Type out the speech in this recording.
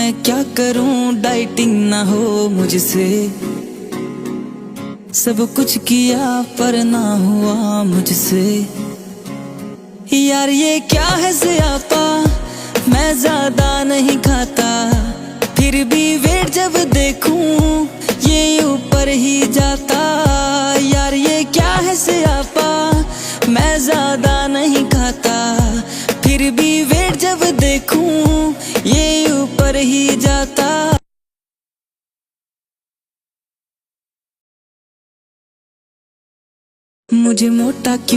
मैं क्या करूं, डाइटिंग ना हो मुझसे। सब कुछ किया पर ना हुआ मुझसे। यार ये क्या है ज़ियापा, मैं ज्यादा नहीं खाता, फिर भी वेट जब देखूं ये ऊपर ही जाता। यार ये क्या है ज़ियापा, मैं ज्यादा नहीं खाता, फिर भी वेट जब देखूं ये ऊपर ही जाता। मुझे मोटा क्यों